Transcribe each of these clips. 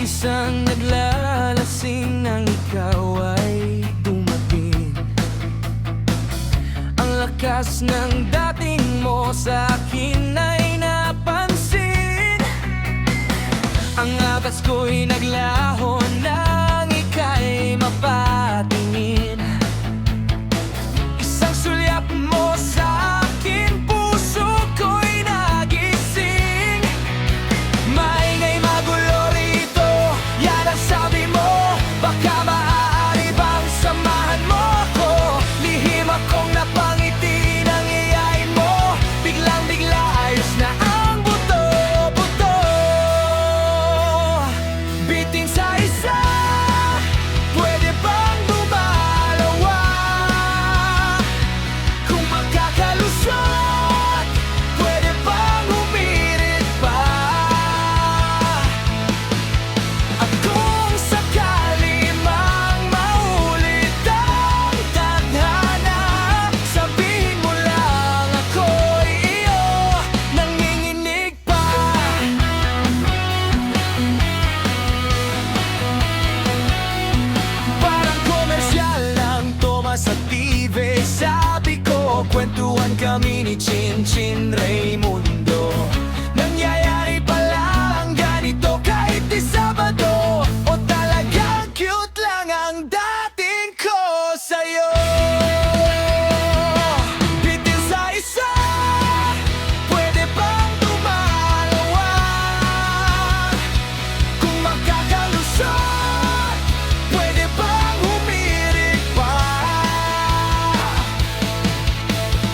Isang naglalasing nang ikaw ay dumating. Ang lakas ng dating mo sa akin ay napansin. Ang akas ko'y naglaho nang ika'y mapatingin. Isang sulyap mo sa akin, puso ko'y nagising. Maingay magulo rito, yan ang sabi mo. Baka maaari bang samahan mo ako? Lihim akong napangiti ng iyain mo. Biglang-bigla ayos na ang buto-buto. Bitin sa isa, pwede bang dumalawa? Kung magkakalusot, pwede bang humirit pa? At kung sakali mang maulit ang tadhana, sabihin mo lang ako'y iyo, nanginginig pa. Parang komersyal lang Tomas sa TV. Sabi ko, kwentuhan kami ni Chin Chin Raimundo. Nangyayari pala ang ganito kahit di Sabado. O talagang cute lang ang dating ko sa'yo. Bitin sa isa, pwede bang dumalawa? Kung magkakalusot, pwede bang humirit pa?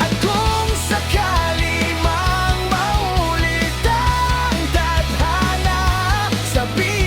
At kung sakali mang maulit ang tadhana, sabihin